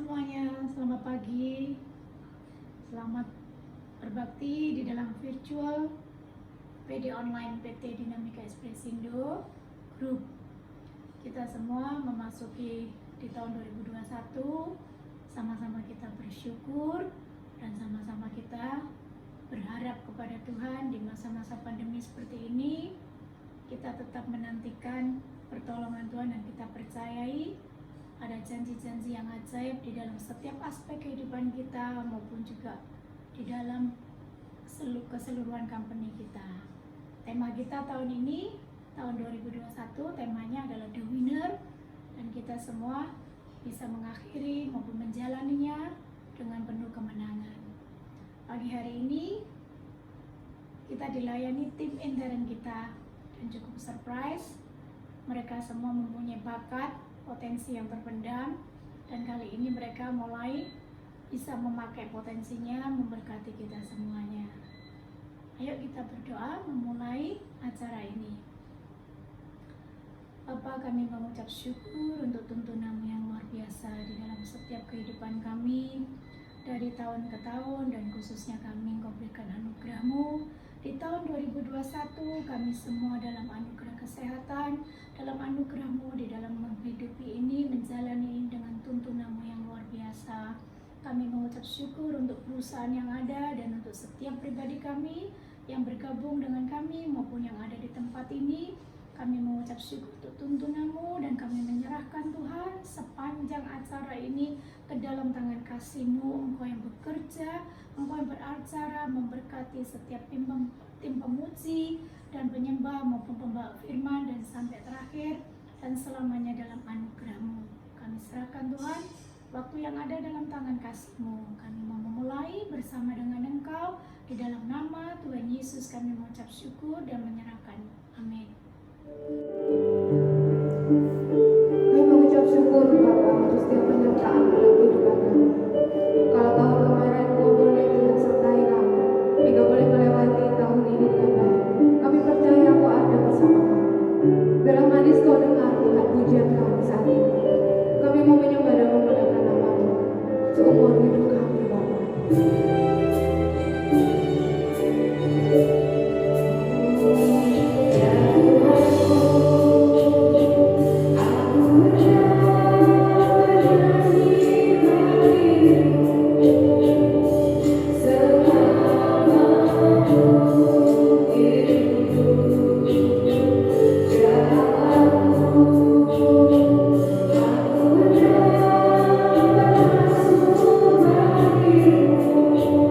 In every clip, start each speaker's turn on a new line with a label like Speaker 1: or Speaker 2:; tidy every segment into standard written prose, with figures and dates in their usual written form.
Speaker 1: semuanya, selamat pagi. Selamat berbakti di dalam virtual PD online PT Dinamika Ekspresindo Group. Kita semua memasuki di tahun 2021, sama-sama kita bersyukur dan sama-sama kita berharap kepada Tuhan di masa-masa pandemi seperti ini. Kita tetap menantikan pertolongan Tuhan dan kita percayai ada janji-janji yang ajaib di dalam setiap aspek kehidupan kita maupun juga di dalam keseluruhan company kita. Tema kita tahun ini, tahun 2021, temanya adalah The Winner, dan kita semua bisa mengakhiri maupun menjalaninya dengan penuh kemenangan. Pagi hari ini kita dilayani tim intern kita dan cukup surprise. Mereka semua mempunyai bakat, potensi yang terpendam, dan kali ini mereka mulai bisa memakai potensinya memberkati kita semuanya. Ayo kita berdoa memulai acara ini. Bapa, kami mengucap syukur untuk tuntunan-Mu yang luar biasa di dalam setiap kehidupan kami dari tahun ke tahun, dan khususnya kami Engkau berikan anugerah-Mu. Di tahun 2021 kami semua dalam anugerah kesehatan, dalam anugerah-Mu di dalam menghidupi ini, menjalani dengan tuntunan-Mu yang luar biasa. Kami mengucap syukur untuk perusahaan yang ada dan untuk setiap pribadi kami yang bergabung dengan kami maupun yang ada di tempat ini. Kami mengucap syukur untuk tuntunan-Mu dan kami menyerahkan Tuhan sepanjang acara ini ke dalam tangan kasih-Mu. Engkau yang bekerja, Engkau yang beracara memberkati setiap tim pemuji dan penyembah maupun pembawa firman, dan sampai terakhir dan selamanya dalam anugerah-Mu. Kami serahkan Tuhan waktu yang ada dalam tangan kasih-Mu. Kami mau memulai bersama dengan Engkau. Di dalam nama Tuhan Yesus kami mengucap syukur dan menyerahkan. Amin.
Speaker 2: Kami mengucap syukur Bapa untuk setiap penyertaan dalam kehidupan kami. Kalau tahun kemarin Kau boleh Tuhan sertai kami, hingga boleh melewati tahun ini dengan baik. Kami percaya Kau ada bersama kami. Biarlah manis Kau dengar Tuhan pujian kami saat ini. Kami mau menyembah dan memuliakan nama-Mu seumur hidup kami Bapa. Oh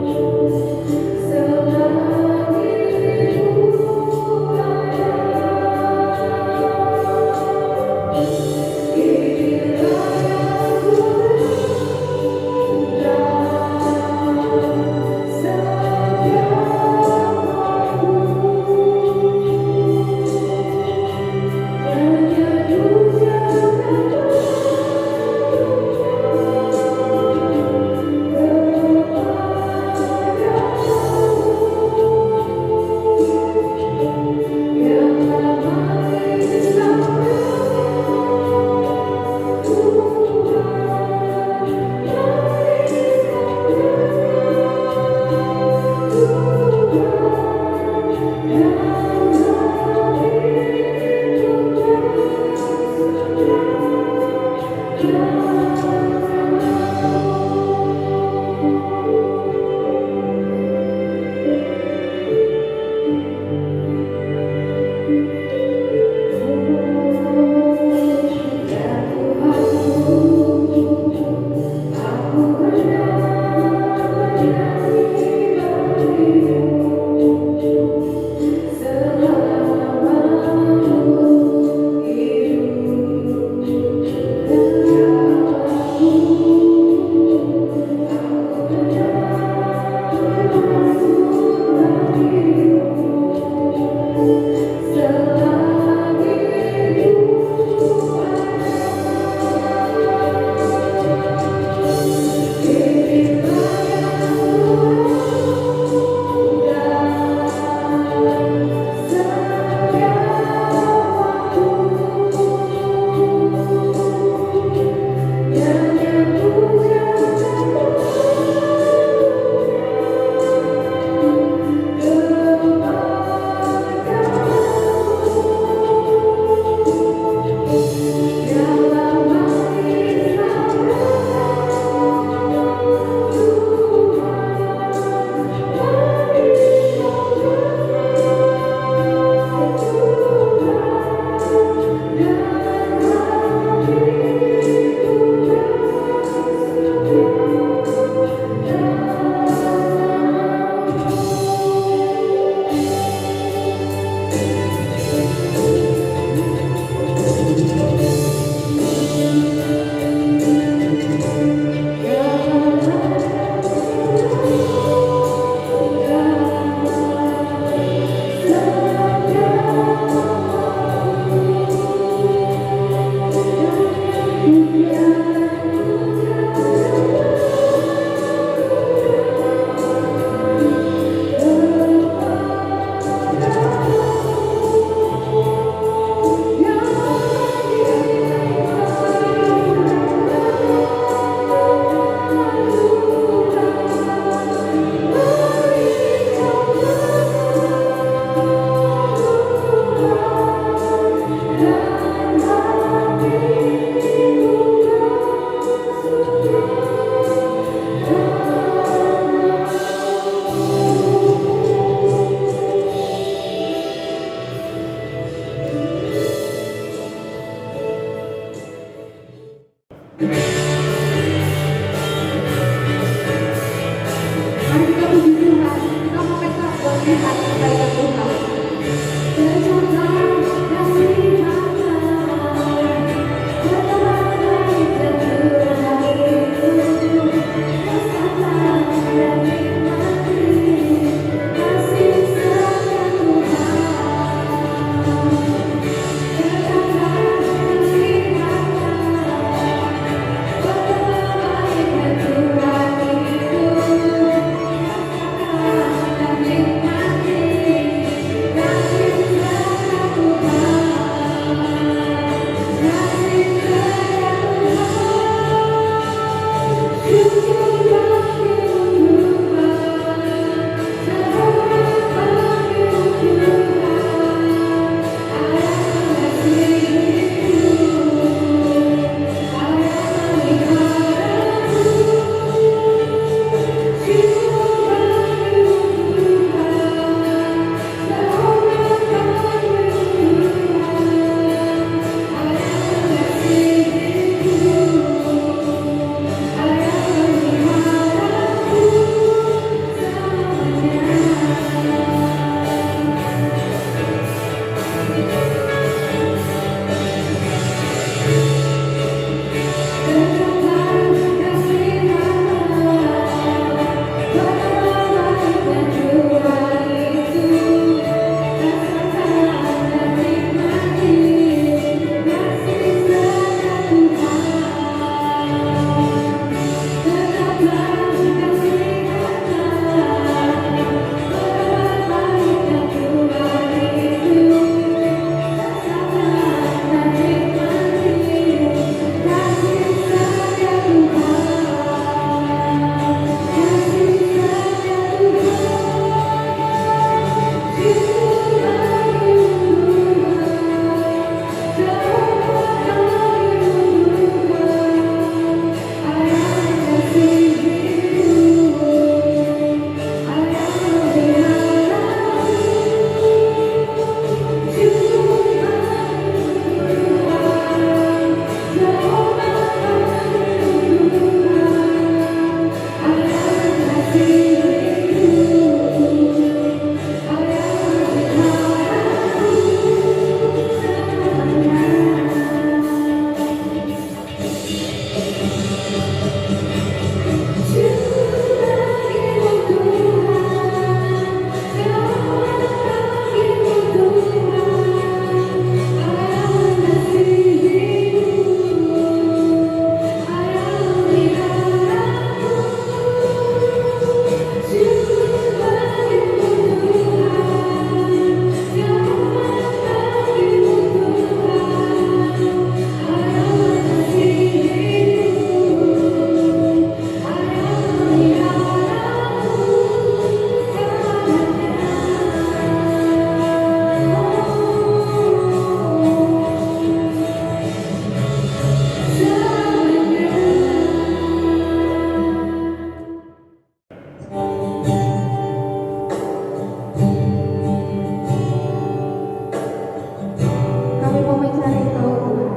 Speaker 2: Kami mau mencari Engkau Tuhan,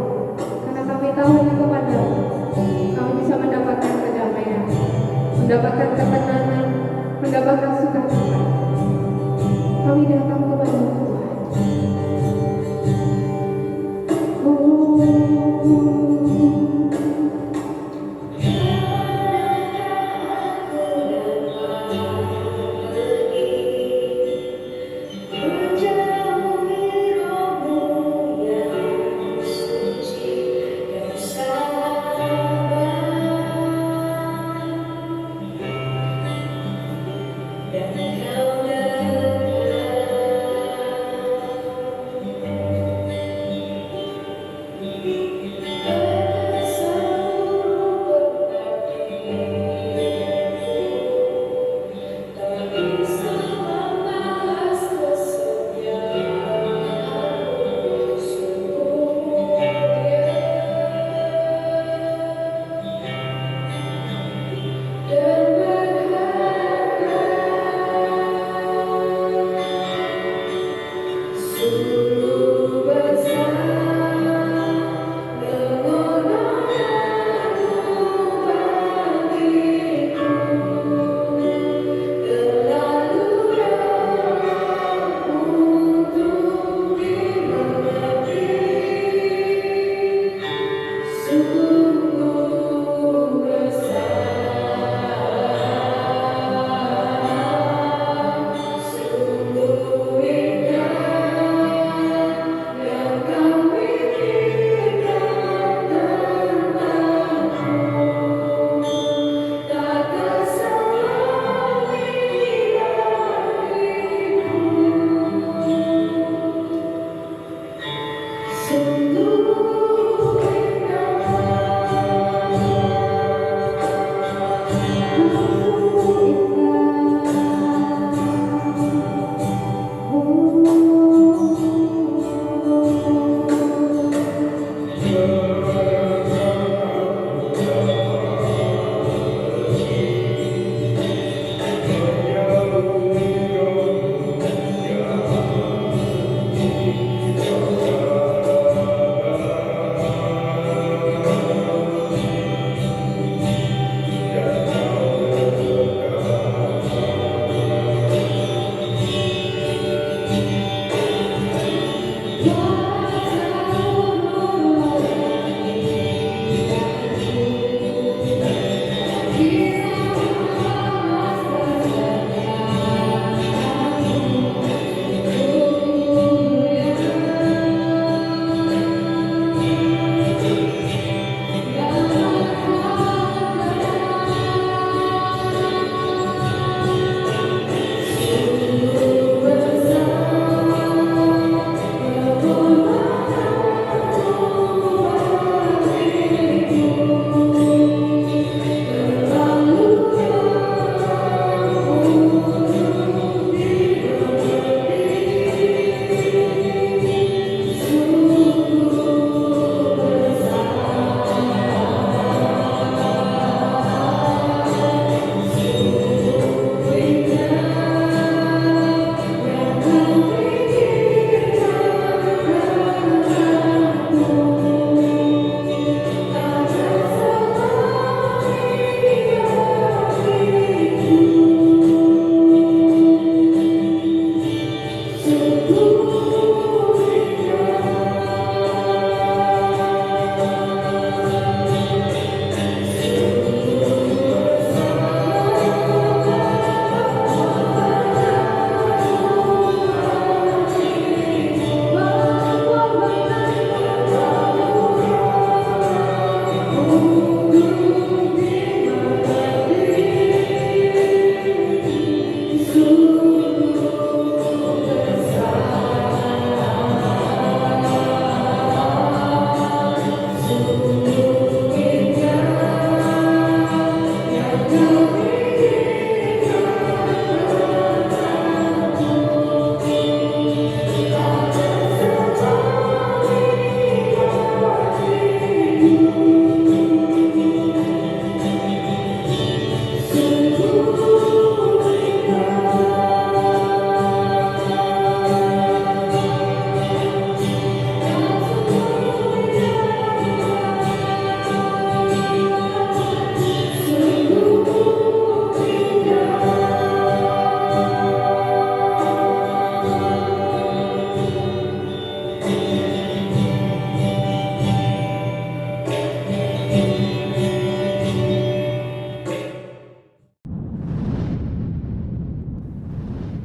Speaker 2: karena kami tahu hanya kepadamu kami bisa mendapatkan kedamaian, mendapatkan ketenangan, mendapatkan sukacita. Kami datang kepadamu Tuhan.
Speaker 3: Dan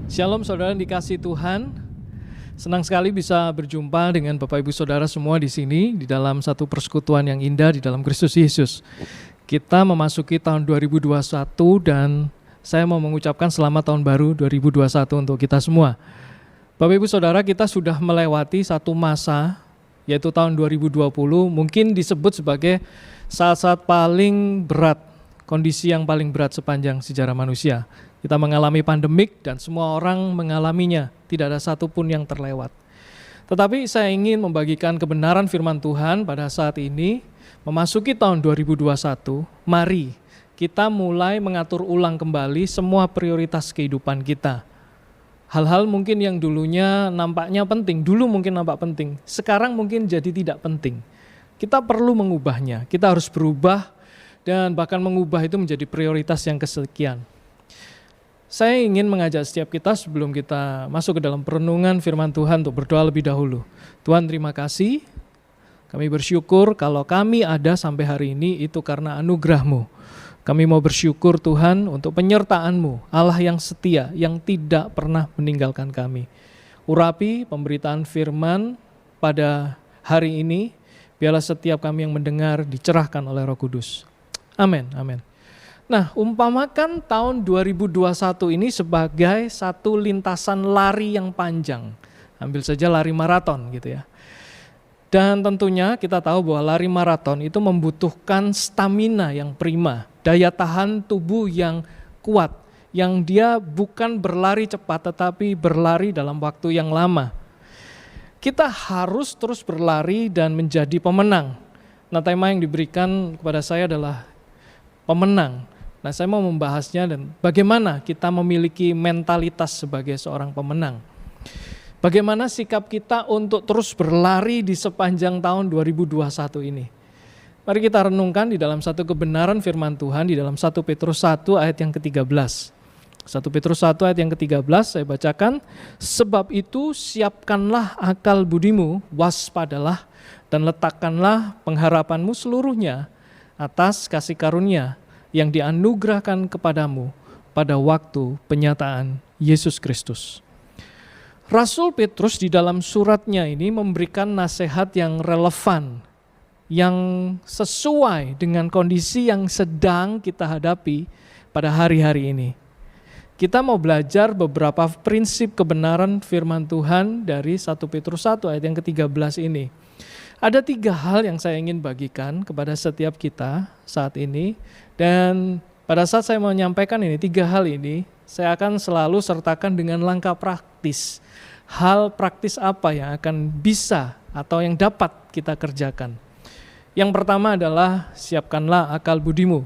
Speaker 3: Shalom saudara dikasih Tuhan. Senang sekali bisa berjumpa dengan Bapak Ibu Saudara semua di sini di dalam satu persekutuan yang indah di dalam Kristus Yesus. Kita memasuki tahun 2021 dan saya mau mengucapkan selamat tahun baru 2021 untuk kita semua. Bapak Ibu Saudara, kita sudah melewati satu masa yaitu tahun 2020, mungkin disebut sebagai saat-saat paling berat, kondisi yang paling berat sepanjang sejarah manusia. Kita mengalami pandemik dan semua orang mengalaminya, tidak ada satupun yang terlewat. Tetapi saya ingin membagikan kebenaran firman Tuhan pada saat ini, memasuki tahun 2021, mari kita mulai mengatur ulang kembali semua prioritas kehidupan kita. Hal-hal mungkin yang dulunya nampaknya penting, dulu mungkin nampak penting, sekarang mungkin jadi tidak penting. Kita perlu mengubahnya, kita harus berubah dan bahkan mengubah itu menjadi prioritas yang kesekian. Saya ingin mengajak setiap kita sebelum kita masuk ke dalam perenungan firman Tuhan untuk berdoa lebih dahulu. Tuhan, terima kasih. Kami bersyukur kalau kami ada sampai hari ini itu karena anugerah-Mu. Kami mau bersyukur Tuhan untuk penyertaan-Mu, Allah yang setia, yang tidak pernah meninggalkan kami. Urapi pemberitaan firman pada hari ini, biarlah setiap kami yang mendengar dicerahkan oleh Roh Kudus. Amin, amin. Nah, umpamakan tahun 2021 ini sebagai satu lintasan lari yang panjang. Ambil saja lari maraton gitu ya. Dan tentunya kita tahu bahwa lari maraton itu membutuhkan stamina yang prima, daya tahan tubuh yang kuat, yang dia bukan berlari cepat tetapi berlari dalam waktu yang lama. Kita harus terus berlari dan menjadi pemenang. Nah, tema yang diberikan kepada saya adalah pemenang. Nah, saya mau membahasnya dan bagaimana kita memiliki mentalitas sebagai seorang pemenang. Bagaimana sikap kita untuk terus berlari di sepanjang tahun 2021 ini. Mari kita renungkan di dalam satu kebenaran firman Tuhan di dalam 1 Petrus 1 ayat yang ke-13. 1 Petrus 1 ayat yang ke-13 saya bacakan. Sebab itu siapkanlah akal budimu, waspadalah dan letakkanlah pengharapanmu seluruhnya atas kasih karunia yang dianugerahkan kepadamu pada waktu penyataan Yesus Kristus. Rasul Petrus di dalam suratnya ini memberikan nasihat yang relevan, yang sesuai dengan kondisi yang sedang kita hadapi pada hari-hari ini. Kita mau belajar beberapa prinsip kebenaran firman Tuhan dari 1 Petrus 1 ayat yang ke-13 ini. Ada 3 hal yang saya ingin bagikan kepada setiap kita saat ini. Dan pada saat saya menyampaikan ini, 3 hal ini, saya akan selalu sertakan dengan langkah praktis. Hal praktis apa yang akan bisa atau yang dapat kita kerjakan. Yang pertama adalah siapkanlah akal budimu.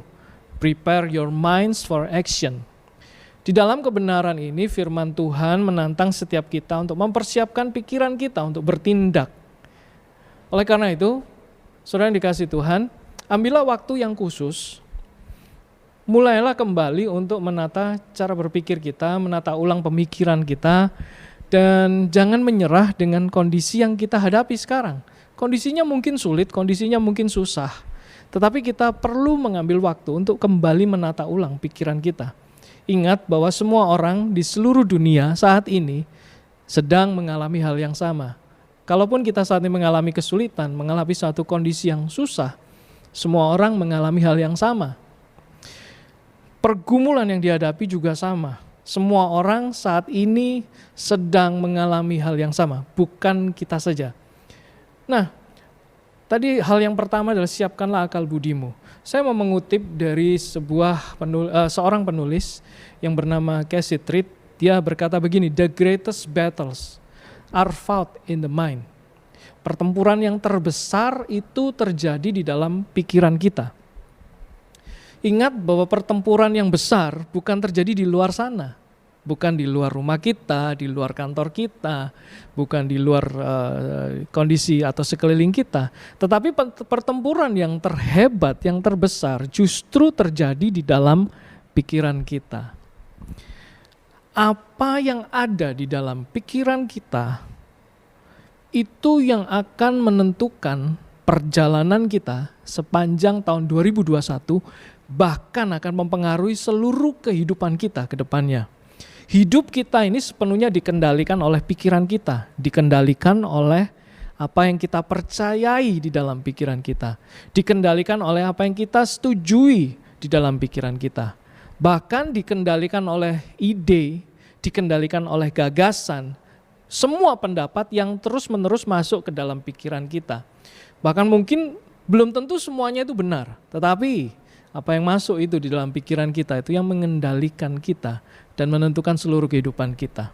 Speaker 3: Prepare your minds for action. Di dalam kebenaran ini firman Tuhan menantang setiap kita untuk mempersiapkan pikiran kita untuk bertindak. Oleh karena itu, saudara yang dikasih Tuhan, ambillah waktu yang khusus, mulailah kembali untuk menata cara berpikir kita, menata ulang pemikiran kita, dan jangan menyerah dengan kondisi yang kita hadapi sekarang. Kondisinya mungkin sulit, kondisinya mungkin susah, tetapi kita perlu mengambil waktu untuk kembali menata ulang pikiran kita. Ingat bahwa semua orang di seluruh dunia saat ini sedang mengalami hal yang sama. Kalaupun kita saat ini mengalami kesulitan, mengalami suatu kondisi yang susah, semua orang mengalami hal yang sama. Pergumulan yang dihadapi juga sama. Semua orang saat ini sedang mengalami hal yang sama, bukan kita saja. Nah, tadi hal yang pertama adalah siapkanlah akal budimu. Saya mau mengutip dari seorang penulis yang bernama Casey Treat. Dia berkata begini, "The greatest battles are fought in the mind." Pertempuran yang terbesar itu terjadi di dalam pikiran kita. Ingat bahwa pertempuran yang besar bukan terjadi di luar sana. Bukan di luar rumah kita, di luar kantor kita, bukan di luar kondisi atau sekeliling kita. Tetapi pertempuran yang terhebat, yang terbesar justru terjadi di dalam pikiran kita. Apa yang ada di dalam pikiran kita, itu yang akan menentukan perjalanan kita sepanjang tahun 2021, bahkan akan mempengaruhi seluruh kehidupan kita ke depannya. Hidup kita ini sepenuhnya dikendalikan oleh pikiran kita, dikendalikan oleh apa yang kita percayai di dalam pikiran kita, dikendalikan oleh apa yang kita setujui di dalam pikiran kita. Bahkan dikendalikan oleh ide, dikendalikan oleh gagasan, semua pendapat yang terus-menerus masuk ke dalam pikiran kita. Bahkan mungkin belum tentu semuanya itu benar, tetapi apa yang masuk itu di dalam pikiran kita itu yang mengendalikan kita dan menentukan seluruh kehidupan kita.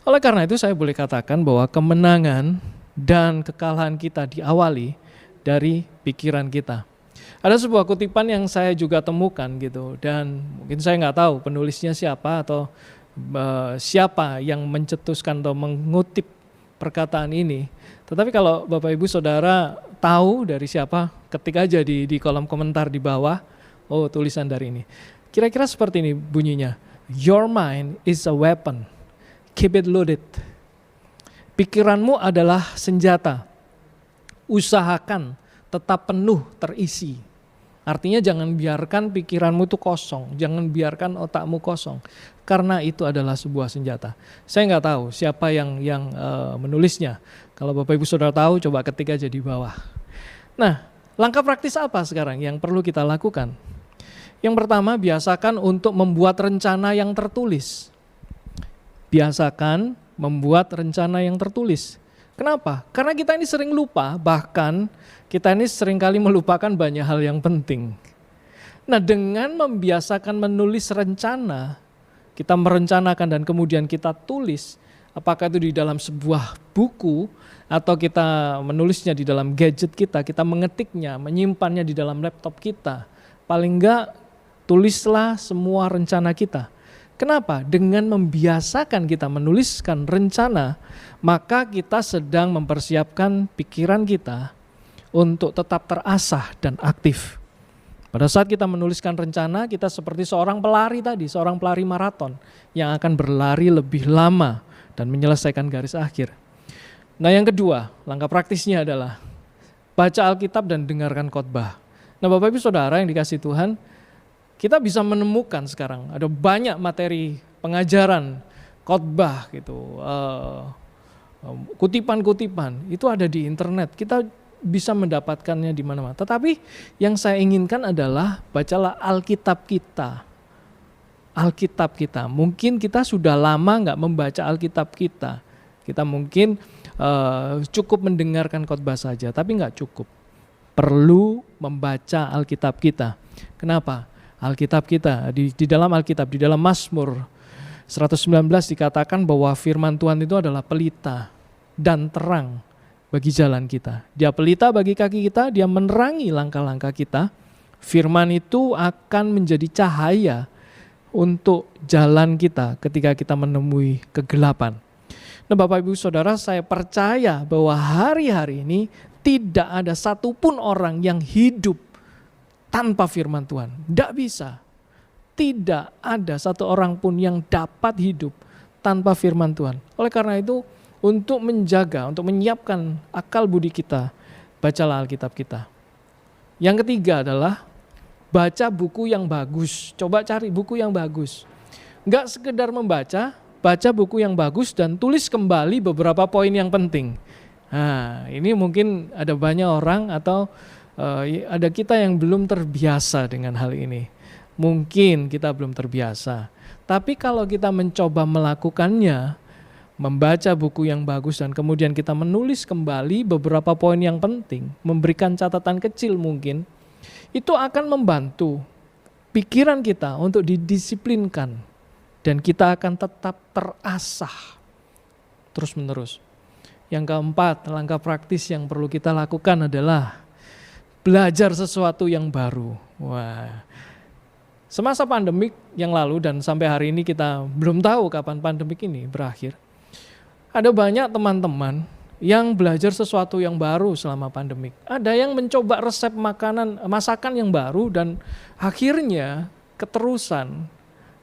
Speaker 3: Oleh karena itu saya boleh katakan bahwa kemenangan dan kekalahan kita diawali dari pikiran kita. Ada sebuah kutipan yang saya juga temukan gitu, dan mungkin saya nggak tahu penulisnya siapa atau siapa yang mencetuskan atau mengutip perkataan ini. Tetapi kalau Bapak Ibu Saudara tahu dari siapa, ketik aja di kolom komentar di bawah, oh tulisan dari ini. Kira-kira seperti ini bunyinya, your mind is a weapon, keep it loaded. Pikiranmu adalah senjata, usahakan tetap penuh terisi. Artinya jangan biarkan pikiranmu itu kosong, jangan biarkan otakmu kosong, karena itu adalah sebuah senjata. Saya nggak tahu siapa yang menulisnya. Kalau Bapak Ibu Saudara tahu, coba ketik aja di bawah. Nah, langkah praktis apa sekarang yang perlu kita lakukan? Yang pertama, biasakan untuk membuat rencana yang tertulis. Biasakan membuat rencana yang tertulis. Kenapa? Karena kita ini sering lupa, bahkan kita ini seringkali melupakan banyak hal yang penting. Nah, dengan membiasakan menulis rencana, kita merencanakan dan kemudian kita tulis, apakah itu di dalam sebuah buku atau kita menulisnya di dalam gadget kita mengetiknya, menyimpannya di dalam laptop kita. Paling enggak, tulislah semua rencana kita. Kenapa? Dengan membiasakan kita menuliskan rencana, maka kita sedang mempersiapkan pikiran kita untuk tetap terasah dan aktif. Pada saat kita menuliskan rencana, kita seperti seorang pelari tadi, seorang pelari maraton yang akan berlari lebih lama dan menyelesaikan garis akhir. Nah, yang kedua, langkah praktisnya adalah baca Alkitab dan dengarkan khotbah. Nah, Bapak Ibu Saudara yang dikasihi Tuhan, kita bisa menemukan sekarang ada banyak materi pengajaran, khotbah gitu, kutipan-kutipan itu ada di internet. Kita bisa mendapatkannya di mana-mana. Tetapi yang saya inginkan adalah bacalah Alkitab kita. Alkitab kita. Mungkin kita sudah lama nggak membaca Alkitab kita. Kita mungkin cukup mendengarkan khotbah saja, tapi nggak cukup. Perlu membaca Alkitab kita. Kenapa? Alkitab kita, di dalam Alkitab, di dalam Mazmur 119 dikatakan bahwa firman Tuhan itu adalah pelita dan terang bagi jalan kita. Dia pelita bagi kaki kita, dia menerangi langkah-langkah kita. Firman itu akan menjadi cahaya untuk jalan kita ketika kita menemui kegelapan. Nah, Bapak Ibu Saudara, saya percaya bahwa hari-hari ini tidak ada satupun orang yang hidup tanpa firman Tuhan. Tidak bisa. Tidak ada satu orang pun yang dapat hidup tanpa firman Tuhan. Oleh karena itu, untuk menjaga, untuk menyiapkan akal budi kita, bacalah Alkitab kita. Yang ketiga adalah baca buku yang bagus. Coba cari buku yang bagus. Enggak sekedar membaca, baca buku yang bagus dan tulis kembali beberapa poin yang penting. Nah, ini mungkin ada banyak orang atau ada kita yang belum terbiasa dengan hal ini. Mungkin kita belum terbiasa. Tapi kalau kita mencoba melakukannya, membaca buku yang bagus dan kemudian kita menulis kembali beberapa poin yang penting, memberikan catatan kecil mungkin, itu akan membantu pikiran kita untuk didisiplinkan dan kita akan tetap terasah terus-menerus. Yang keempat, langkah praktis yang perlu kita lakukan adalah belajar sesuatu yang baru. Wah, semasa pandemik yang lalu dan sampai hari ini kita belum tahu kapan pandemik ini berakhir. Ada banyak teman-teman yang belajar sesuatu yang baru selama pandemik. Ada yang mencoba resep masakan yang baru dan akhirnya keterusan.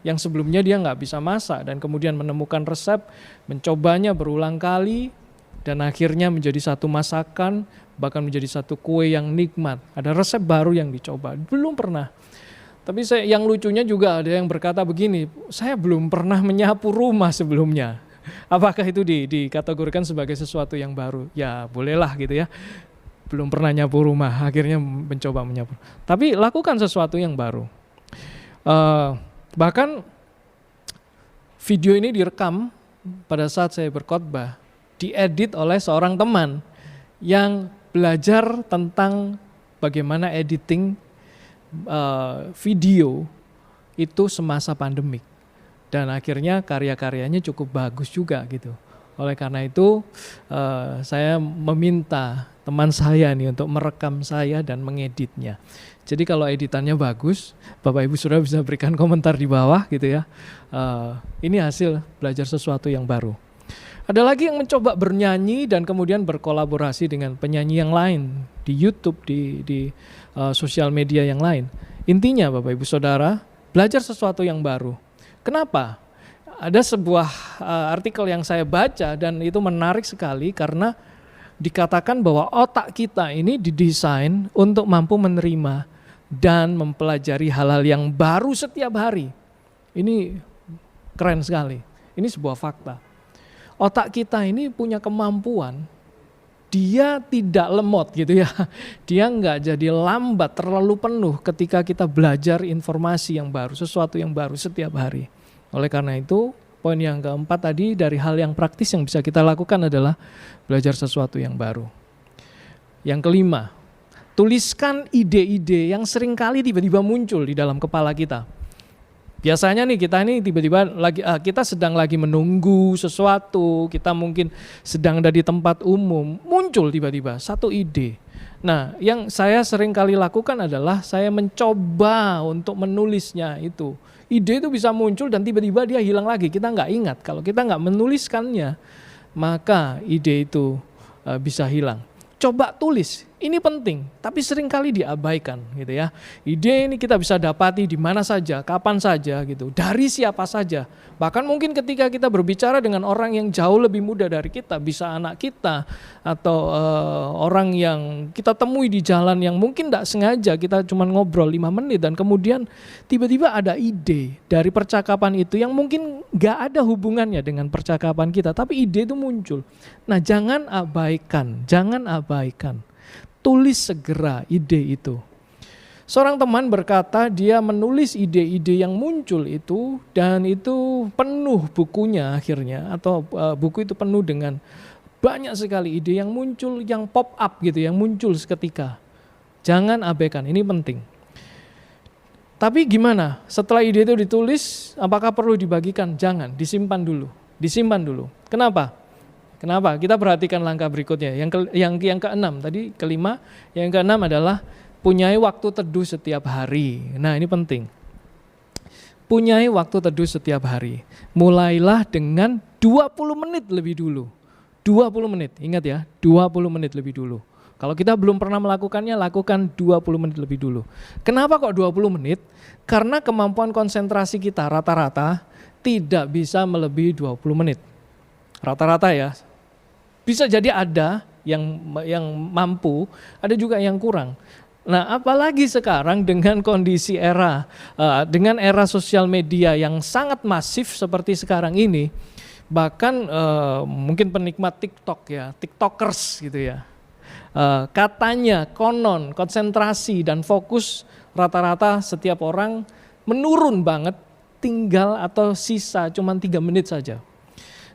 Speaker 3: Yang sebelumnya dia nggak bisa masak dan kemudian menemukan resep, mencobanya berulang kali dan akhirnya menjadi satu masakan, bahkan menjadi satu kue yang nikmat. Ada resep baru yang dicoba, belum pernah. Tapi yang lucunya juga ada yang berkata begini, saya belum pernah menyapu rumah sebelumnya. Apakah itu dikategorikan sebagai sesuatu yang baru? Ya bolehlah gitu ya. Belum pernah nyapu rumah, akhirnya mencoba menyapu. Tapi lakukan sesuatu yang baru. Bahkan video ini direkam pada saat saya berkhotbah, diedit oleh seorang teman yang belajar tentang bagaimana editing video itu semasa pandemik, dan akhirnya karya-karyanya cukup bagus juga gitu. Oleh karena itu saya meminta teman saya nih untuk merekam saya dan mengeditnya. Jadi kalau editannya bagus, Bapak Ibu Saudara bisa berikan komentar di bawah gitu ya. Ini hasil belajar sesuatu yang baru. Ada lagi yang mencoba bernyanyi dan kemudian berkolaborasi dengan penyanyi yang lain di YouTube, di sosial media yang lain. Intinya Bapak Ibu Saudara, belajar sesuatu yang baru. Kenapa? Ada sebuah artikel yang saya baca dan itu menarik sekali karena dikatakan bahwa otak kita ini didesain untuk mampu menerima dan mempelajari hal-hal yang baru setiap hari. Ini keren sekali. Ini sebuah fakta. Otak kita ini punya kemampuan, dia tidak lemot gitu ya. Dia nggak jadi lambat, terlalu penuh ketika kita belajar informasi yang baru, sesuatu yang baru setiap hari. Oleh karena itu, poin yang keempat tadi dari hal yang praktis yang bisa kita lakukan adalah belajar sesuatu yang baru. Yang kelima, tuliskan ide-ide yang seringkali tiba-tiba muncul di dalam kepala kita. Biasanya nih kita ini tiba-tiba kita sedang lagi menunggu sesuatu, kita mungkin sedang ada di tempat umum, muncul tiba-tiba satu ide. Nah, yang saya sering kali lakukan adalah saya mencoba untuk menulisnya itu. Ide itu bisa muncul dan tiba-tiba dia hilang lagi, kita nggak ingat. Kalau kita nggak menuliskannya, maka ide itu bisa hilang. Coba tulis, ini penting, tapi seringkali diabaikan gitu ya. Ide ini kita bisa dapati di mana saja, kapan saja gitu, dari siapa saja. Bahkan mungkin ketika kita berbicara dengan orang yang jauh lebih muda dari kita, bisa anak kita atau orang yang kita temui di jalan yang mungkin tidak sengaja kita cuma ngobrol 5 menit dan kemudian tiba-tiba ada ide dari percakapan itu yang mungkin gak ada hubungannya dengan percakapan kita, tapi ide itu muncul. Nah, jangan abaikan. Tulis segera ide itu. Seorang teman berkata dia menulis ide-ide yang muncul itu dan itu penuh bukunya akhirnya, atau buku itu penuh dengan banyak sekali ide yang muncul, yang pop up gitu, yang muncul seketika. Jangan abaikan, ini penting. Tapi gimana? Setelah ide itu ditulis, apakah perlu dibagikan? Jangan, disimpan dulu. Kenapa? Kita perhatikan langkah berikutnya. Yang keenam tadi, kelima, yang keenam adalah punyai waktu teduh setiap hari. Nah, ini penting. Punyai waktu teduh setiap hari. Mulailah dengan 20 menit lebih dulu. 20 menit, ingat ya, 20 menit lebih dulu. Kalau kita belum pernah melakukannya, lakukan 20 menit lebih dulu. Kenapa kok 20 menit? Karena kemampuan konsentrasi kita rata-rata tidak bisa melebihi 20 menit. Rata-rata ya. Bisa jadi ada yang mampu, ada juga yang kurang. Nah, apalagi sekarang dengan kondisi dengan era sosial media yang sangat masif seperti sekarang ini, bahkan mungkin penikmat TikTok ya, TikTokers gitu ya. Katanya konon konsentrasi dan fokus rata-rata setiap orang menurun banget, tinggal atau sisa cuma 3 menit saja.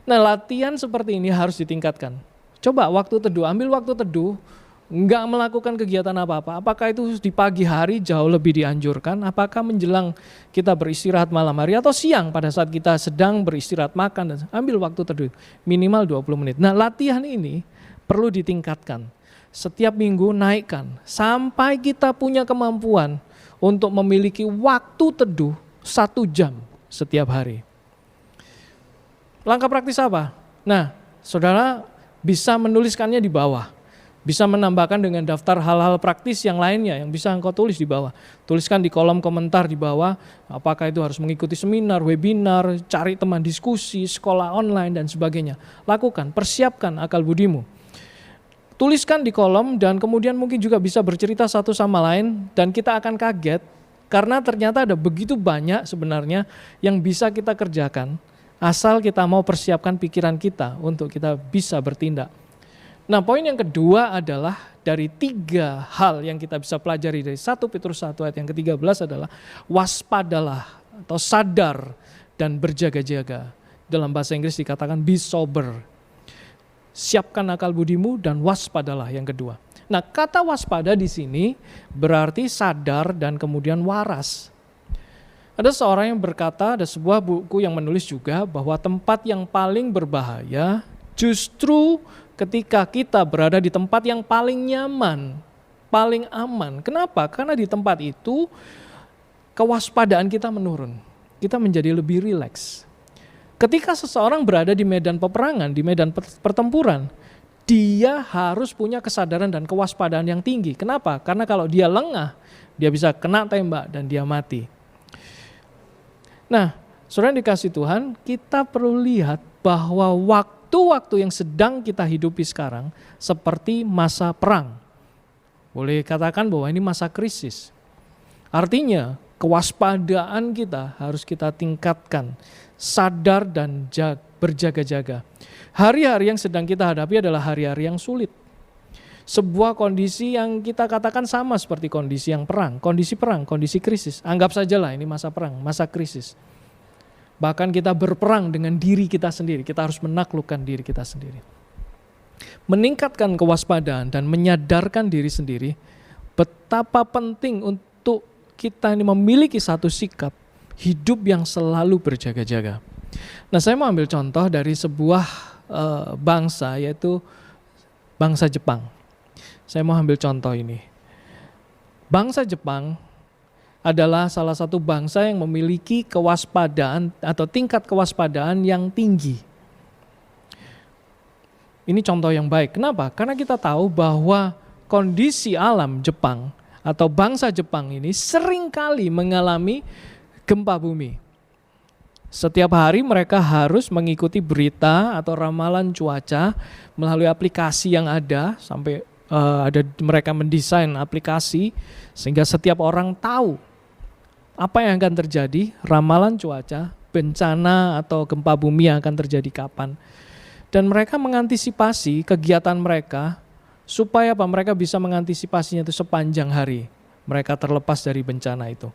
Speaker 3: Nah, latihan seperti ini harus ditingkatkan. Coba waktu teduh, ambil waktu teduh, enggak melakukan kegiatan apa-apa. Apakah itu di pagi hari jauh lebih dianjurkan? Apakah menjelang kita beristirahat malam hari atau siang pada saat kita sedang beristirahat makan? Ambil waktu teduh, minimal 20 menit. Nah, latihan ini perlu ditingkatkan. Setiap minggu naikkan, sampai kita punya kemampuan untuk memiliki waktu teduh 1 jam setiap hari. Langkah praktis apa? Nah, saudara bisa menuliskannya di bawah. Bisa menambahkan dengan daftar hal-hal praktis yang lainnya yang bisa engkau tulis di bawah. Tuliskan di kolom komentar di bawah, apakah itu harus mengikuti seminar, webinar, cari teman diskusi, sekolah online, dan sebagainya. Lakukan, persiapkan akal budimu. Tuliskan di kolom dan kemudian mungkin juga bisa bercerita satu sama lain dan kita akan kaget Karena ternyata ada begitu banyak sebenarnya yang bisa kita kerjakan asal kita mau persiapkan pikiran kita untuk kita bisa bertindak. Nah, poin yang kedua adalah dari 3 hal yang kita bisa pelajari dari 1 Petrus 1 ayat yang ke-13 adalah waspadalah atau sadar dan berjaga-jaga. Dalam bahasa Inggris dikatakan be sober. Siapkan akal budimu dan waspadalah yang kedua. Nah, kata waspada di sini berarti sadar dan kemudian waras. Ada seorang yang berkata, ada sebuah buku yang menulis juga bahwa tempat yang paling berbahaya justru ketika kita berada di tempat yang paling nyaman, paling aman. Kenapa? Karena di tempat itu kewaspadaan kita menurun. Kita menjadi lebih rileks. Ketika seseorang berada di medan peperangan, di medan pertempuran, dia harus punya kesadaran dan kewaspadaan yang tinggi. Kenapa? Karena kalau dia lengah, dia bisa kena tembak dan dia mati. Nah, saudara yang dikasih Tuhan, kita perlu lihat bahwa waktu-waktu yang sedang kita hidupi sekarang seperti masa perang. Boleh katakan bahwa ini masa krisis. Artinya kewaspadaan kita harus kita tingkatkan, sadar dan berjaga-jaga. Hari-hari yang sedang kita hadapi adalah hari-hari yang sulit. Sebuah kondisi yang kita katakan sama seperti kondisi yang perang, kondisi krisis. Anggap sajalah ini masa perang, masa krisis. Bahkan kita berperang dengan diri kita sendiri, kita harus menaklukkan diri kita sendiri. Meningkatkan kewaspadaan dan menyadarkan diri sendiri betapa penting untuk kita ini memiliki satu sikap hidup yang selalu berjaga-jaga. Nah, saya mau ambil contoh dari sebuah bangsa, yaitu bangsa Jepang. Saya mau ambil contoh ini. Bangsa Jepang adalah salah satu bangsa yang memiliki kewaspadaan atau tingkat kewaspadaan yang tinggi. Ini contoh yang baik. Kenapa? Karena kita tahu bahwa kondisi alam Jepang atau bangsa Jepang ini seringkali mengalami gempa bumi. Setiap hari mereka harus mengikuti berita atau ramalan cuaca melalui aplikasi yang ada, sampai mereka mendesain aplikasi sehingga setiap orang tahu apa yang akan terjadi, ramalan cuaca, bencana atau gempa bumi yang akan terjadi kapan. Dan mereka mengantisipasi kegiatan mereka supaya mereka bisa mengantisipasinya itu sepanjang hari. Mereka terlepas dari bencana itu.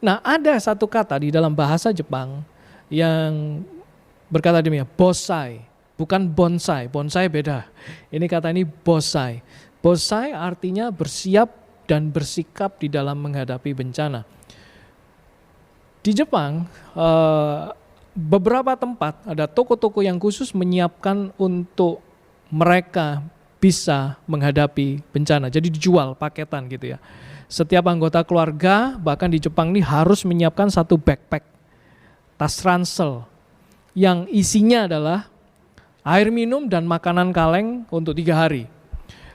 Speaker 3: Nah, ada satu kata di dalam bahasa Jepang yang berkata demikian, bosai, bukan bonsai. Bonsai beda. Ini kata ini bosai. Bosai artinya bersiap dan bersikap di dalam menghadapi bencana. Di Jepang, beberapa tempat ada toko-toko yang khusus menyiapkan untuk mereka bisa menghadapi bencana. Jadi dijual paketan gitu ya. Setiap anggota keluarga bahkan di Jepang ini harus menyiapkan satu backpack, tas ransel yang isinya adalah air minum dan makanan kaleng untuk 3 hari.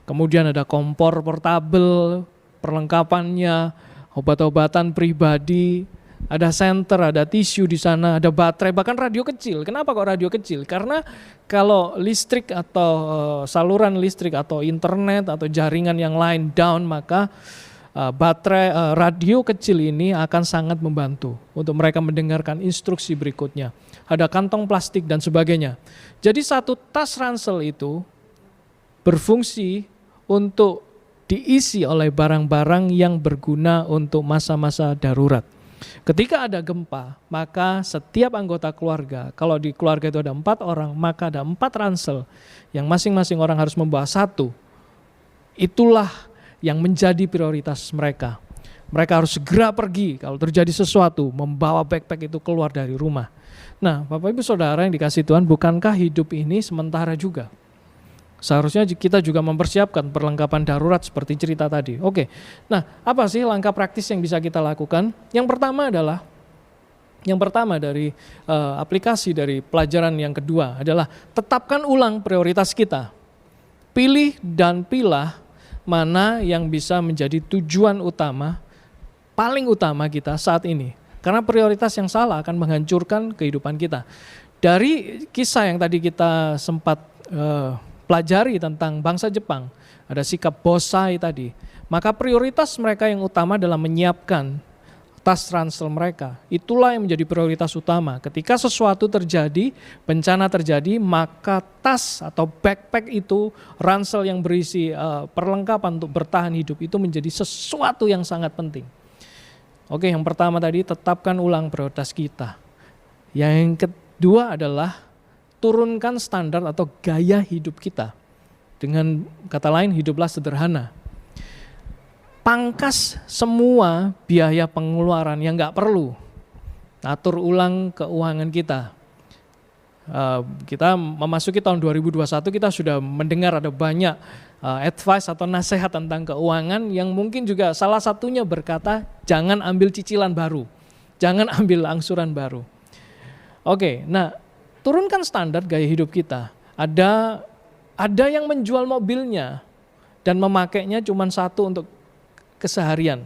Speaker 3: Kemudian ada kompor portabel, perlengkapannya, obat-obatan pribadi, ada senter, ada tisu di sana, ada baterai, bahkan radio kecil. Kenapa kok radio kecil? Karena kalau listrik atau saluran listrik atau internet atau jaringan yang lain down, maka baterai radio kecil ini akan sangat membantu untuk mereka mendengarkan instruksi berikutnya. Ada kantong plastik dan sebagainya. Jadi satu tas ransel itu berfungsi untuk diisi oleh barang-barang yang berguna untuk masa-masa darurat. Ketika ada gempa, maka setiap anggota keluarga, kalau di keluarga itu ada 4 orang, maka ada 4 ransel yang masing-masing orang harus membawa 1. Itulah yang menjadi prioritas mereka. Mereka harus segera pergi kalau terjadi sesuatu, membawa backpack itu keluar dari rumah. Nah, Bapak Ibu Saudara yang dikasihi Tuhan, bukankah hidup ini sementara juga? Seharusnya kita juga mempersiapkan perlengkapan darurat seperti cerita tadi. Oke, nah apa sih langkah praktis yang bisa kita lakukan? Yang pertama dari aplikasi dari pelajaran yang kedua adalah tetapkan ulang prioritas kita. Pilih dan pilah mana yang bisa menjadi tujuan utama, paling utama kita saat ini. Karena prioritas yang salah akan menghancurkan kehidupan kita. Dari kisah yang tadi kita sempat pelajari tentang bangsa Jepang, ada sikap bosai tadi. Maka prioritas mereka yang utama adalah menyiapkan tas ransel mereka. Itulah yang menjadi prioritas utama. Ketika sesuatu terjadi, bencana terjadi, maka tas atau backpack itu, ransel yang berisi perlengkapan untuk bertahan hidup itu menjadi sesuatu yang sangat penting. Oke, yang pertama tadi, tetapkan ulang prioritas kita. Yang kedua adalah turunkan standar atau gaya hidup kita. Dengan kata lain, hiduplah sederhana. Pangkas semua biaya pengeluaran yang nggak perlu. Atur ulang keuangan kita. Kita memasuki tahun 2021, kita sudah mendengar ada banyak advice atau nasihat tentang keuangan yang mungkin juga salah satunya berkata jangan ambil cicilan baru, jangan ambil angsuran baru. Oke, nah turunkan standar gaya hidup kita. Ada yang menjual mobilnya dan memakainya cuma satu untuk keseharian.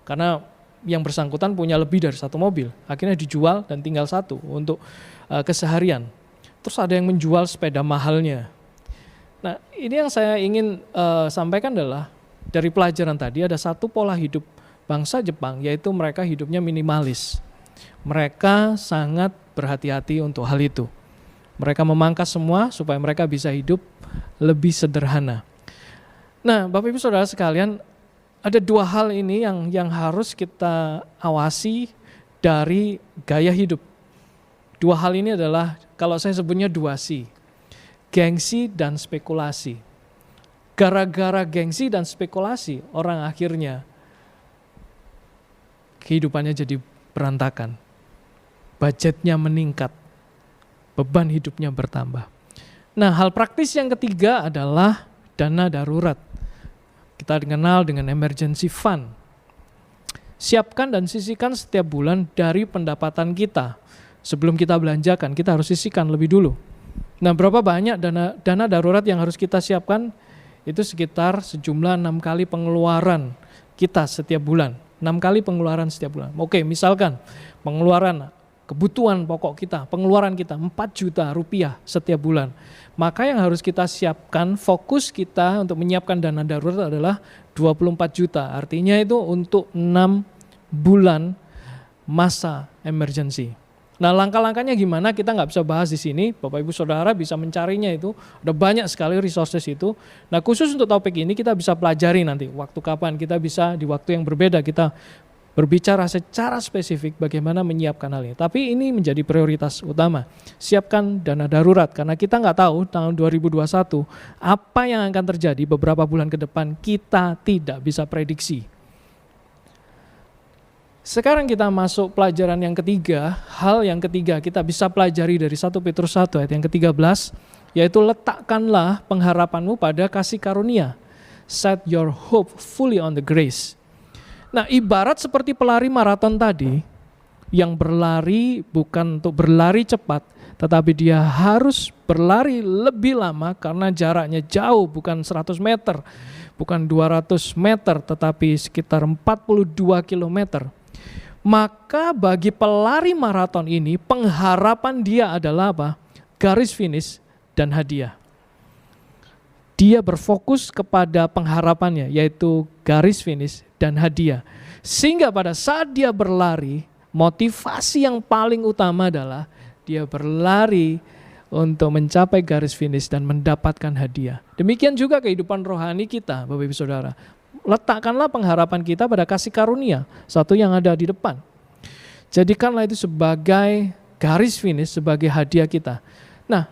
Speaker 3: Karena yang bersangkutan punya lebih dari satu mobil. Akhirnya dijual dan tinggal satu untuk keseharian. Terus ada yang menjual sepeda mahalnya. Nah, ini yang saya ingin sampaikan adalah dari pelajaran tadi ada satu pola hidup bangsa Jepang, yaitu mereka hidupnya minimalis. Mereka sangat berhati-hati untuk hal itu. Mereka memangkas semua supaya mereka bisa hidup lebih sederhana. Nah, Bapak Ibu Saudara sekalian, ada dua hal ini yang harus kita awasi dari gaya hidup. Dua hal ini adalah, kalau saya sebutnya 2C, gengsi dan spekulasi. Gara-gara gengsi dan spekulasi, orang akhirnya kehidupannya jadi berantakan. Budgetnya meningkat, beban hidupnya bertambah. Nah, hal praktis yang ketiga adalah dana darurat. Kita dikenal dengan emergency fund. Siapkan dan sisihkan setiap bulan dari pendapatan kita. Sebelum kita belanjakan, kita harus sisihkan lebih dulu. Nah, berapa banyak dana darurat yang harus kita siapkan? Itu sekitar sejumlah 6 kali pengeluaran kita setiap bulan. 6 kali pengeluaran setiap bulan. Oke, misalkan pengeluaran kebutuhan pokok kita, pengeluaran kita 4 juta rupiah setiap bulan. Maka yang harus kita siapkan, fokus kita untuk menyiapkan dana darurat adalah 24 juta. Artinya itu untuk 6 bulan masa emergency. Nah, langkah-langkahnya gimana kita nggak bisa bahas di sini. Bapak Ibu Saudara bisa mencarinya itu. Ada banyak sekali resources itu. Nah, khusus untuk topik ini kita bisa pelajari nanti. Waktu kapan kita bisa, di waktu yang berbeda kita berbicara secara spesifik bagaimana menyiapkan hal ini. Tapi ini menjadi prioritas utama. Siapkan dana darurat karena kita nggak tahu tahun 2021 apa yang akan terjadi beberapa bulan ke depan, kita tidak bisa prediksi. Sekarang kita masuk pelajaran yang ketiga. Hal yang ketiga kita bisa pelajari dari 1 Petrus 1 ayat yang ke-13, yaitu letakkanlah pengharapanmu pada kasih karunia. Set your hope fully on the grace. Nah, ibarat seperti pelari maraton tadi, yang berlari bukan untuk berlari cepat, tetapi dia harus berlari lebih lama karena jaraknya jauh, bukan 100 meter, bukan 200 meter, tetapi sekitar 42 kilometer. Maka bagi pelari maraton ini, pengharapan dia adalah apa? Garis finish dan hadiah. Dia berfokus kepada pengharapannya, yaitu garis finish dan hadiah. Sehingga pada saat dia berlari, motivasi yang paling utama adalah dia berlari untuk mencapai garis finish dan mendapatkan hadiah. Demikian juga kehidupan rohani kita, Bapak Ibu Saudara. Letakkanlah pengharapan kita pada kasih karunia, satu yang ada di depan. Jadikanlah itu sebagai garis finish, sebagai hadiah kita. Nah,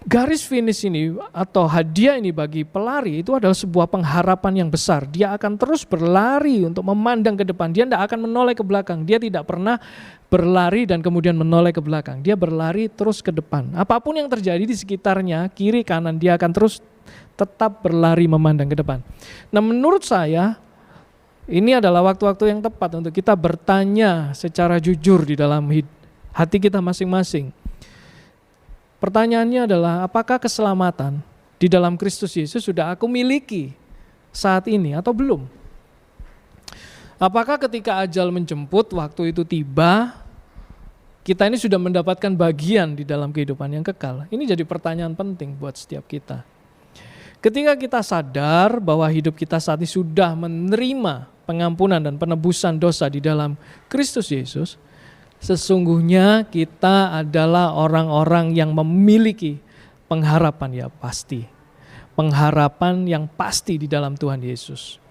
Speaker 3: garis finish ini atau hadiah ini bagi pelari itu adalah sebuah pengharapan yang besar. Dia akan terus berlari untuk memandang ke depan. Dia tidak akan menoleh ke belakang. Dia tidak pernah berlari dan kemudian menoleh ke belakang. Dia berlari terus ke depan. Apapun yang terjadi di sekitarnya, kiri kanan, dia akan terus tetap berlari memandang ke depan. Nah, menurut saya ini adalah waktu-waktu yang tepat untuk kita bertanya secara jujur di dalam hati kita masing-masing. Pertanyaannya adalah, apakah keselamatan di dalam Kristus Yesus sudah aku miliki saat ini atau belum? Apakah ketika ajal menjemput, waktu itu tiba, kita ini sudah mendapatkan bagian di dalam kehidupan yang kekal? Ini jadi pertanyaan penting buat setiap kita. Ketika kita sadar bahwa hidup kita saat ini sudah menerima pengampunan dan penebusan dosa di dalam Kristus Yesus, sesungguhnya kita adalah orang-orang yang memiliki pengharapan yang pasti. Pengharapan yang pasti di dalam Tuhan Yesus.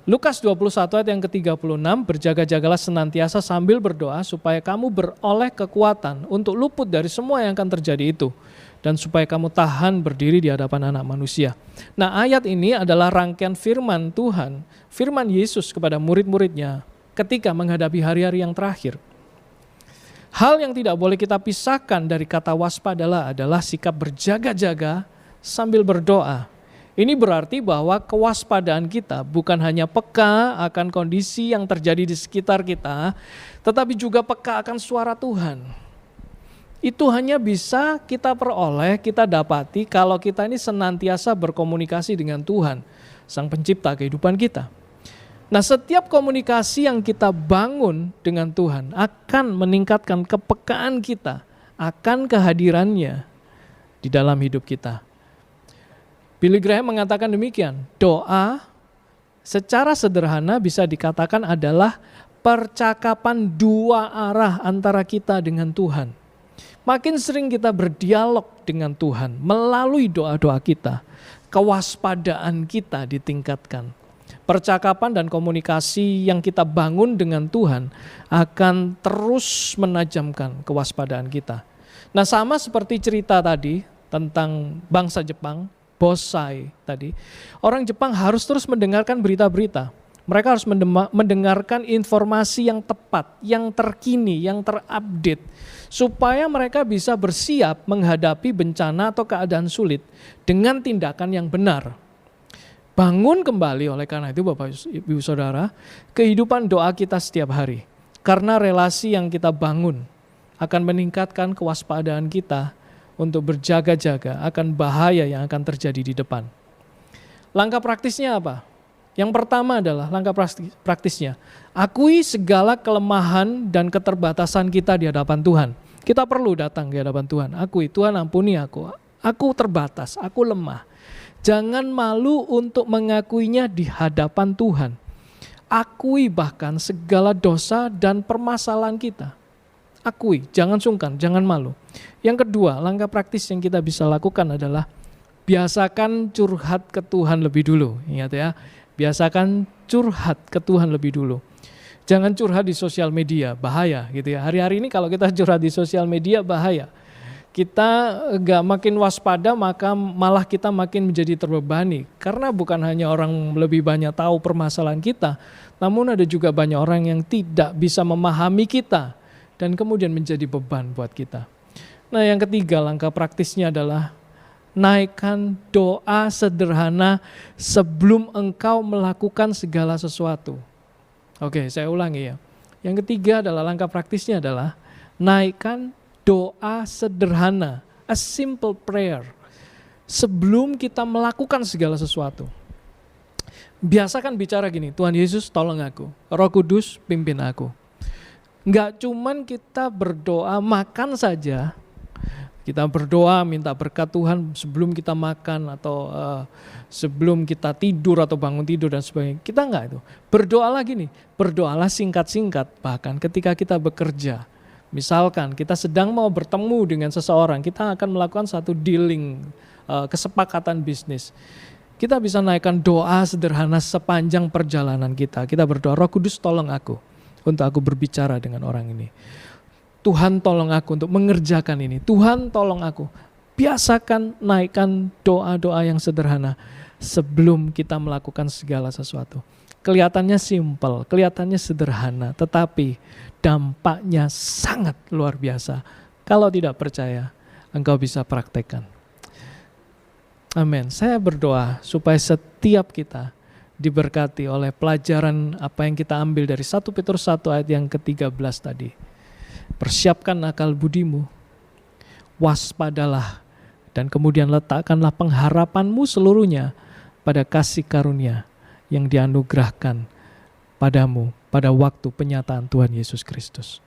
Speaker 3: Lukas 21 ayat yang ke-36, berjaga-jagalah senantiasa sambil berdoa supaya kamu beroleh kekuatan untuk luput dari semua yang akan terjadi itu. Dan supaya kamu tahan berdiri di hadapan anak manusia. Nah, ayat ini adalah rangkaian firman Tuhan, firman Yesus kepada murid-muridnya ketika menghadapi hari-hari yang terakhir. Hal yang tidak boleh kita pisahkan dari kata waspadalah adalah sikap berjaga-jaga sambil berdoa. Ini berarti bahwa kewaspadaan kita bukan hanya peka akan kondisi yang terjadi di sekitar kita, tetapi juga peka akan suara Tuhan. Itu hanya bisa kita peroleh, kita dapati kalau kita ini senantiasa berkomunikasi dengan Tuhan, Sang Pencipta kehidupan kita. Nah, setiap komunikasi yang kita bangun dengan Tuhan akan meningkatkan kepekaan kita akan kehadirannya di dalam hidup kita. Billy Graham mengatakan demikian, doa secara sederhana bisa dikatakan adalah percakapan dua arah antara kita dengan Tuhan. Makin sering kita berdialog dengan Tuhan melalui doa-doa kita, kewaspadaan kita ditingkatkan. Percakapan dan komunikasi yang kita bangun dengan Tuhan akan terus menajamkan kewaspadaan kita. Nah, sama seperti cerita tadi tentang bangsa Jepang, Bosai tadi. Orang Jepang harus terus mendengarkan berita-berita. Mereka harus mendengarkan informasi yang tepat, yang terkini, yang terupdate. Supaya mereka bisa bersiap menghadapi bencana atau keadaan sulit dengan tindakan yang benar. Bangun kembali oleh karena itu Bapak Ibu Saudara, kehidupan doa kita setiap hari. Karena relasi yang kita bangun akan meningkatkan kewaspadaan kita untuk berjaga-jaga akan bahaya yang akan terjadi di depan. Langkah praktisnya apa? Yang pertama adalah langkah praktisnya, akui segala kelemahan dan keterbatasan kita di hadapan Tuhan. Kita perlu datang di hadapan Tuhan, akui, Tuhan ampuni aku terbatas, aku lemah. Jangan malu untuk mengakuinya di hadapan Tuhan. Akui bahkan segala dosa dan permasalahan kita. Akui, jangan sungkan, jangan malu. Yang kedua, langkah praktis yang kita bisa lakukan adalah biasakan curhat ke Tuhan lebih dulu. Ingat ya, biasakan curhat ke Tuhan lebih dulu. Jangan curhat di sosial media, bahaya gitu ya. Hari-hari ini kalau kita curhat di sosial media bahaya. Kita gak makin waspada maka malah kita makin menjadi terbebani. Karena bukan hanya orang lebih banyak tahu permasalahan kita, namun ada juga banyak orang yang tidak bisa memahami kita dan kemudian menjadi beban buat kita. Nah, yang ketiga langkah praktisnya adalah naikkan doa sederhana sebelum engkau melakukan segala sesuatu. Oke, saya ulangi ya. Yang ketiga adalah langkah praktisnya adalah naikkan doa sederhana, a simple prayer, sebelum kita melakukan segala sesuatu. Biasakan bicara gini, Tuhan Yesus tolong aku, Roh Kudus pimpin aku. Enggak cuman kita berdoa makan saja. Kita berdoa minta berkat Tuhan sebelum kita makan atau sebelum kita tidur atau bangun tidur dan sebagainya. Kita enggak itu. Berdoalah gini, berdoalah singkat-singkat bahkan ketika kita bekerja. Misalkan kita sedang mau bertemu dengan seseorang, kita akan melakukan satu dealing, kesepakatan bisnis. Kita bisa naikkan doa sederhana sepanjang perjalanan kita. Kita berdoa, Roh Kudus tolong aku untuk aku berbicara dengan orang ini. Tuhan tolong aku untuk mengerjakan ini. Tuhan tolong aku. Biasakan naikkan doa-doa yang sederhana sebelum kita melakukan segala sesuatu. Kelihatannya simpel, kelihatannya sederhana, tetapi dampaknya sangat luar biasa. Kalau tidak percaya, engkau bisa praktekkan. Amin. Saya berdoa supaya setiap kita diberkati oleh pelajaran apa yang kita ambil dari 1 Petrus 1 ayat yang ke-13 tadi. Persiapkan akal budimu, waspadalah, dan kemudian letakkanlah pengharapanmu seluruhnya pada kasih karunia yang dianugerahkan padamu pada waktu penyataan Tuhan Yesus Kristus.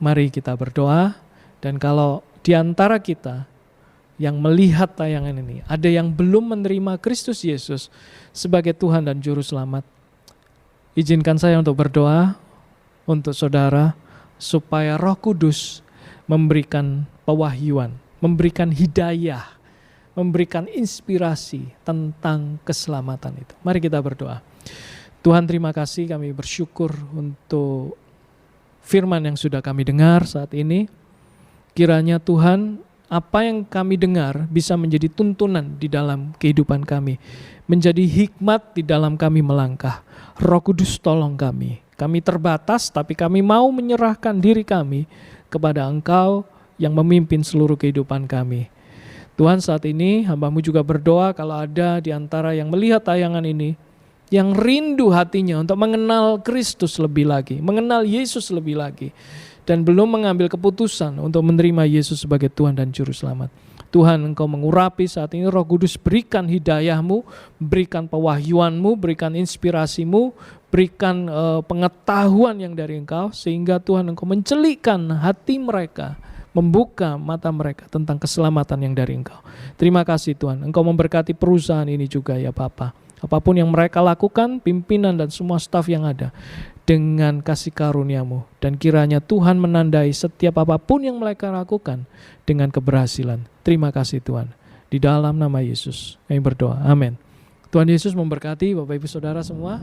Speaker 3: Mari kita berdoa, dan kalau di antara kita yang melihat tayangan ini, ada yang belum menerima Kristus Yesus sebagai Tuhan dan Juru Selamat, izinkan saya untuk berdoa untuk saudara supaya Roh Kudus memberikan pewahyuan, memberikan hidayah, memberikan inspirasi tentang keselamatan itu. Mari kita berdoa. Tuhan, terima kasih, kami bersyukur untuk firman yang sudah kami dengar saat ini. Kiranya Tuhan, apa yang kami dengar bisa menjadi tuntunan di dalam kehidupan kami, menjadi hikmat di dalam kami melangkah. Roh Kudus, tolong kami. Kami terbatas, tapi kami mau menyerahkan diri kami kepada Engkau yang memimpin seluruh kehidupan kami. Tuhan, saat ini hamba-Mu juga berdoa kalau ada di antara yang melihat tayangan ini, yang rindu hatinya untuk mengenal Kristus lebih lagi, mengenal Yesus lebih lagi, dan belum mengambil keputusan untuk menerima Yesus sebagai Tuhan dan Juru Selamat. Tuhan, Engkau mengurapi saat ini, Roh Kudus berikan hidayah-Mu, berikan pewahyuan-Mu, berikan inspirasi-Mu, berikan pengetahuan yang dari Engkau, sehingga Tuhan Engkau mencelikkan hati mereka, membuka mata mereka tentang keselamatan yang dari Engkau. Terima kasih Tuhan, Engkau memberkati perusahaan ini juga ya Bapa. Apapun yang mereka lakukan, pimpinan dan semua staf yang ada, dengan kasih karunia-Mu. Dan kiranya Tuhan menandai setiap apapun yang mereka lakukan dengan keberhasilan. Terima kasih Tuhan. Di dalam nama Yesus kami berdoa. Amin. Tuhan Yesus memberkati Bapak Ibu Saudara semua.